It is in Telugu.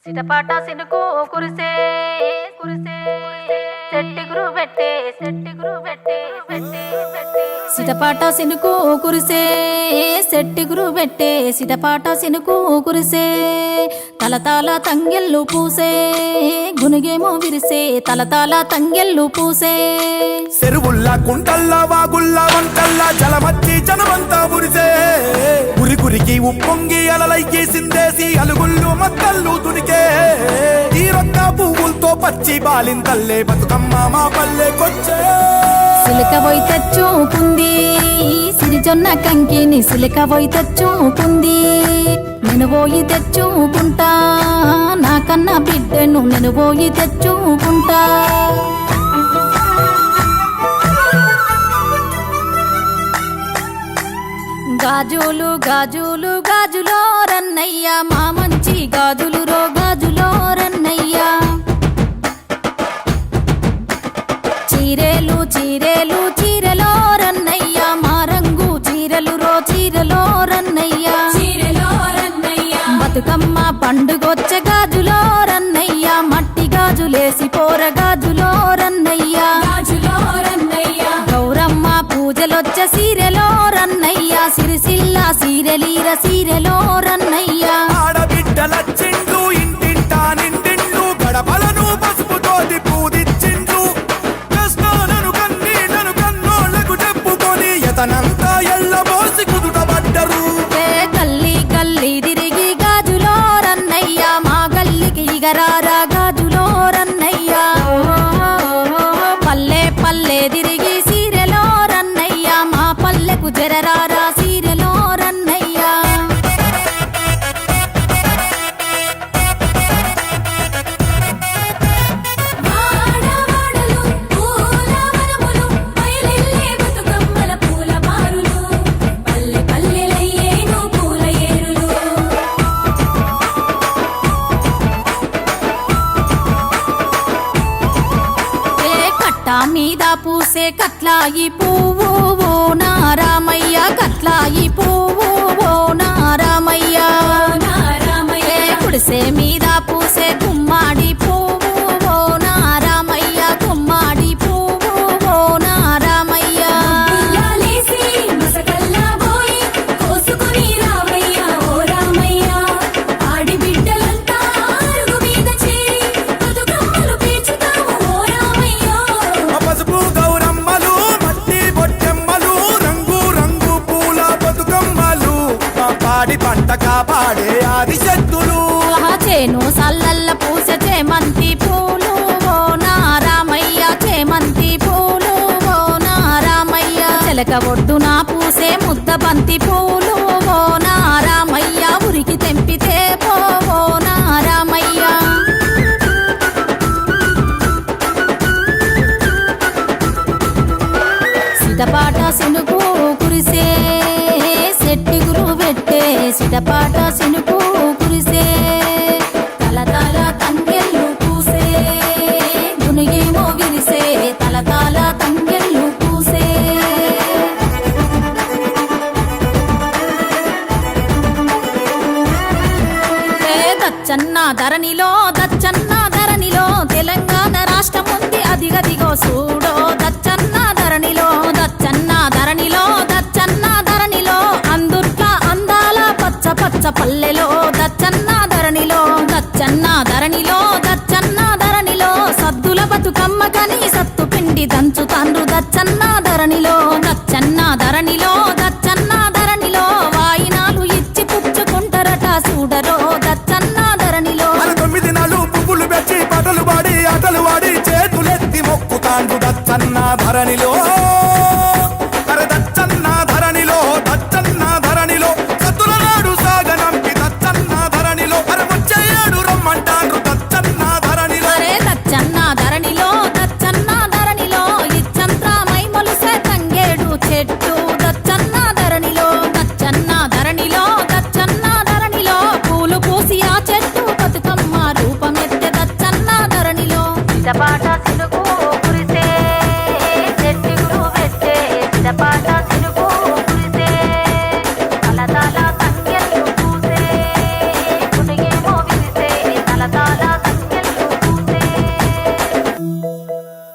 సిటపాట సినుకు కురిసే కురిసే సెట్టిగురు పెట్టే సెట్టిగురు పెట్టే పెట్టే పెట్టే సిటపాట సినుకు కురిసే సెట్టిగురు పెట్టే సిటపాట సినుకు కురిసే తలతాల తంగెళ్ళు పూసే గునుగేమో విరిసే తలతాల తంగెళ్ళు పూసే చెరువుల్లా కుంటల్లా వాగుల్లా వంటల్లా జలమచ్చి జనమంతా మురిసే గురికి ఉప్పొంగి అలలైకి సిందేసి అలుగుళ్ళు మత్తళ్ళు తునికే ఈ రొక్క పువ్వులతో పచ్చి బాలింతల్లే బతుకమ్మ మా పల్లెకొచ్చే సిలిక పోయి తెచ్చుకుంది సిరిజొన్న కంకిని సిలిక పోయి తెచ్చుకుంది నేను పోయి తెచ్చుకుంటా నాకన్నా బిడ్డను నేను పోయి తెచ్చుకుంటా గాజులు గాజులు గాజులో రన్నయ్య మా మంచి గాజులు రో గాజులో రన్నయ్య చీరేలు చీరేలు చీరలో రన్నయ్య మా రంగు చీరలు రో చీరలో రన్నయ్య చీరలో రన్నయ్య బతుకమ్మ పండుగొచ్చే గాజులో రన్నయ్య మట్టి గాజులేసి పోర గాజులో రన్నయ్య గాజులో రన్నయ్య గౌరమ్మ పూజలొచ్చే సీరెలో రన్నయ్య సిరిసిల్ల సీరెలీర సీరెలో రన్నయ్య ఆడబిడ్డలచ్చిండు ఇంటింటా నిండిండు గడపలను పసుపుతోటి పూజిచ్చిండు కృష్ణను కన్నీళ్లను కన్నోళ్లకు చెప్పుకొని ఎతనంతా ఎల్లబోసి కుదుటబడ్డరు గల్లీ గల్లీ తిరిగి గాజులో రన్నయ్య మా గల్లికి ఇగరారా గాజులో రన్నయ్య పల్లె పల్లె తిరిగి సీరెలో రన్నయ్య మా పల్లెకు జరరారా సీరెలో రన్నయ్య మీద పూసే కట్లాయి పువ్వు ఓ నారామయ్య కట్లాయి పువ్వు ఓ నారామయ్య కుడిసే మీద పూసే గుమ్మాడి పువ్వు ఓ నారామయ్య గుమ్మాడి పువ్వు ఓ నారామయ్య పసుపు గౌరమ్మలు మట్టి బొట్టెమ్మలు రంగు రంగు పూల బతుకమ్మలు మా పాడి పంట కాపాడే ఆది శక్తులు చేను సల్లల్ల పూస చేమంతి పూలు ఓ నారామయ్య చేమంతి పూలు ఓ నారామయ్య చిలక ఒడ్డున పూసే ముద్ద బంతి పూలు ఓ నారామయ్య ఉరికి తెంపితే పో ఓ నారామయ్య సిటపాట సినుకు కురిసే సెట్టిగురు పెట్టే సిటపాట సినుకు కురిసే తలతాల తంగెళ్ళు పూసే గునుగేమో విరిసే తలతాల తంగెళ్ళు పూసే దచ్చన్న ధరణిలో దచ్చన్న ధరణిలో తెలంగాణ రాష్ట్రం ఉంది అదిగదిగో చూడో దచ్చన్న ధరణిలో దచ్చన్న ధరణిలో దచ్చన్న ధరణిలో అందుట్ల అందాల పచ్చ పచ్చ పల్లెలో దచ్చన్న ధరణిలో దచ్చన్న ధరణిలో దచ్చన్న ధరణిలో సద్దుల బతుకమ్మ కని సత్తు పిండి దంచుతాండ్రు దచ్చన్న ధరణిలో దచ్చన్న ధరణిలో దచ్చన్న ధరణిలో వాయినాలు ఇచ్చి పుచ్చుకుంటారట చూడరో దచ్చన్న ధరణిలో 9 నాలు పువ్వులు పెట్టి పాటలు పాడి ఆటలు వాడి చేతులెత్తి మొక్కుతాండు దచ్చన్న ధరణిలో అరే దచ్చన్న ధరణిలో దచ్చన్న ధరణిలో సద్దుల నాడు సాగనంపి దచ్చన్న ధరణిలో అరే వచ్చేయాడు రమ్మంటాండ్రు దచ్చన్న ధరణిలో అరే దచ్చన్న ధరణిలో దచ్చన్న ధరణిలో ఇచ్చంత్ర మైమలుసే తంగేడు చెట్టు దచ్చన్న ధరణిలో దచ్చన్న ధరణిలో దచ్చన్న ధరణిలో పూలు పూసి ఆ చెట్టు బతుకమ్మ రూపమెత్తె దచ్చన్న ధరణిలో సిటపాట సినుకు కురిసే సెట్టిగురు పెట్టే సిటపాట సినుకు కురిసే తలతాల తంగెళ్ళు పూసే గునుగేమో విరిసే తలతాల ఓ